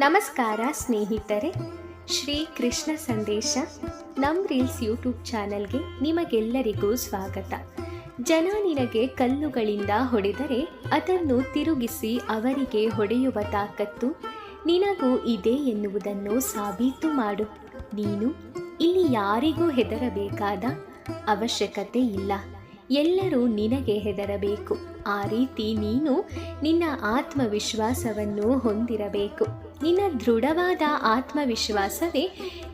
ನಮಸ್ಕಾರ ಸ್ನೇಹಿತರೆ, ಶ್ರೀ ಕೃಷ್ಣ ಸಂದೇಶ ನಮ್ಮ ರೀಲ್ಸ್ ಯೂಟ್ಯೂಬ್ ಚಾನಲ್ಗೆ ನಿಮಗೆಲ್ಲರಿಗೂ ಸ್ವಾಗತ. ಜನ ನಿನಗೆ ಕಲ್ಲುಗಳಿಂದ ಹೊಡೆದರೆ ಅದನ್ನು ತಿರುಗಿಸಿ ಅವರಿಗೆ ಹೊಡೆಯುವ ತಾಕತ್ತು ನಿನಗೂ ಇದೆ ಎನ್ನುವುದನ್ನು ಸಾಬೀತು ಮಾಡು. ನೀನು ಇಲ್ಲಿ ಯಾರಿಗೂ ಹೆದರಬೇಕಾದ ಅವಶ್ಯಕತೆ ಇಲ್ಲ. ಎಲ್ಲರೂ ನಿನಗೆ ಹೆದರಬೇಕು. ಆ ರೀತಿ ನೀನು ನಿನ್ನ ಆತ್ಮವಿಶ್ವಾಸವನ್ನು ಹೊಂದಿರಬೇಕು. ನಿನ್ನ ದೃಢವಾದ ಆತ್ಮವಿಶ್ವಾಸವೇ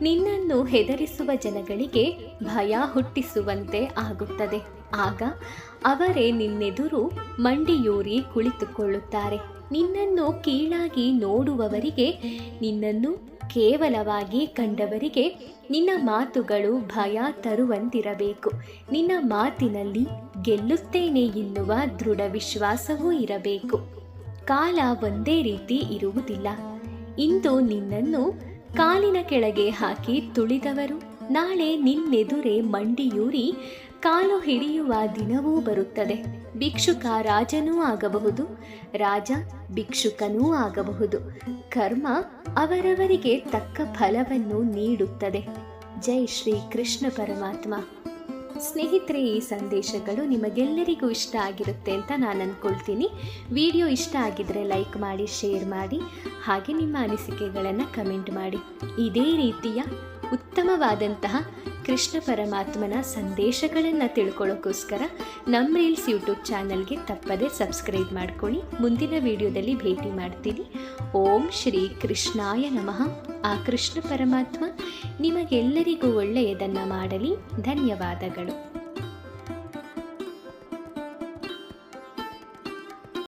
ನಿನ್ನನ್ನು ಹೆದರಿಸುವ ಜನಗಳಿಗೆ ಭಯ ಹುಟ್ಟಿಸುವಂತೆ ಆಗುತ್ತದೆ. ಆಗ ಅವರೇ ನಿನ್ನೆದುರು ಮಂಡಿಯೂರಿ ಕುಳಿತುಕೊಳ್ಳುತ್ತಾರೆ. ನಿನ್ನನ್ನು ಕೀಳಾಗಿ ನೋಡುವವರಿಗೆ, ನಿನ್ನನ್ನು ಕೇವಲವಾಗಿ ಕಂಡವರಿಗೆ ನಿನ್ನ ಮಾತುಗಳು ಭಯ ತರುವಂತಿರಬೇಕು. ನಿನ್ನ ಮಾತಿನಲ್ಲಿ ಗೆಲ್ಲುತ್ತೇನೆ ಎನ್ನುವ ದೃಢ ವಿಶ್ವಾಸವೂ ಇರಬೇಕು. ಕಾಲ ಒಂದೇ ರೀತಿ ಇರುವುದಿಲ್ಲ. ಇಂದು ನಿನ್ನನ್ನು ಕಾಲಿನ ಕೆಳಗೆ ಹಾಕಿ ತುಳಿದವರು ನಾಳೆ ನಿನ್ನೆದುರೇ ಮಂಡಿಯೂರಿ ಕಾಲು ಹಿಡಿಯುವ ದಿನವೂ ಬರುತ್ತದೆ. ಭಿಕ್ಷುಕ ರಾಜನೂ ಆಗಬಹುದು, ರಾಜ ಭಿಕ್ಷುಕನೂ ಆಗಬಹುದು. ಕರ್ಮ ಅವರವರಿಗೆ ತಕ್ಕ ಫಲವನ್ನು ನೀಡುತ್ತದೆ. ಜೈ ಶ್ರೀ ಕೃಷ್ಣ ಪರಮಾತ್ಮ. ಸ್ನೇಹಿತರೆ, ಈ ಸಂದೇಶಗಳು ನಿಮಗೆಲ್ಲರಿಗೂ ಇಷ್ಟ ಆಗಿರುತ್ತೆ ಅಂತ ನಾನು ಅಂದ್ಕೊಳ್ತೀನಿ. ವಿಡಿಯೋ ಇಷ್ಟ ಆಗಿದ್ರೆ ಲೈಕ್ ಮಾಡಿ, ಶೇರ್ ಮಾಡಿ, ಹಾಗೆ ನಿಮ್ಮ ಅನಿಸಿಕೆಗಳನ್ನು ಕಮೆಂಟ್ ಮಾಡಿ. ಇದೇ ರೀತಿಯ ಉತ್ತಮವಾದಂತಹ ಕೃಷ್ಣ ಪರಮಾತ್ಮನ ಸಂದೇಶಗಳನ್ನು ತಿಳ್ಕೊಳ್ಳೋಕ್ಕೋಸ್ಕರ ನಮ್ಮ ರೀಲ್ಸ್ ಯೂಟ್ಯೂಬ್ ಚಾನಲ್ಗೆ ತಪ್ಪದೇ ಸಬ್ಸ್ಕ್ರೈಬ್ ಮಾಡ್ಕೊಳ್ಳಿ. ಮುಂದಿನ ವಿಡಿಯೋದಲ್ಲಿ ಭೇಟಿ ಮಾಡ್ತೀನಿ. ಓಂ ಶ್ರೀ ಕೃಷ್ಣಾಯ ನಮಃ. ಆ ಕೃಷ್ಣ ಪರಮಾತ್ಮ ನಿಮಗೆಲ್ಲರಿಗೂ ಒಳ್ಳೆಯದನ್ನು ಮಾಡಲಿ. ಧನ್ಯವಾದಗಳು.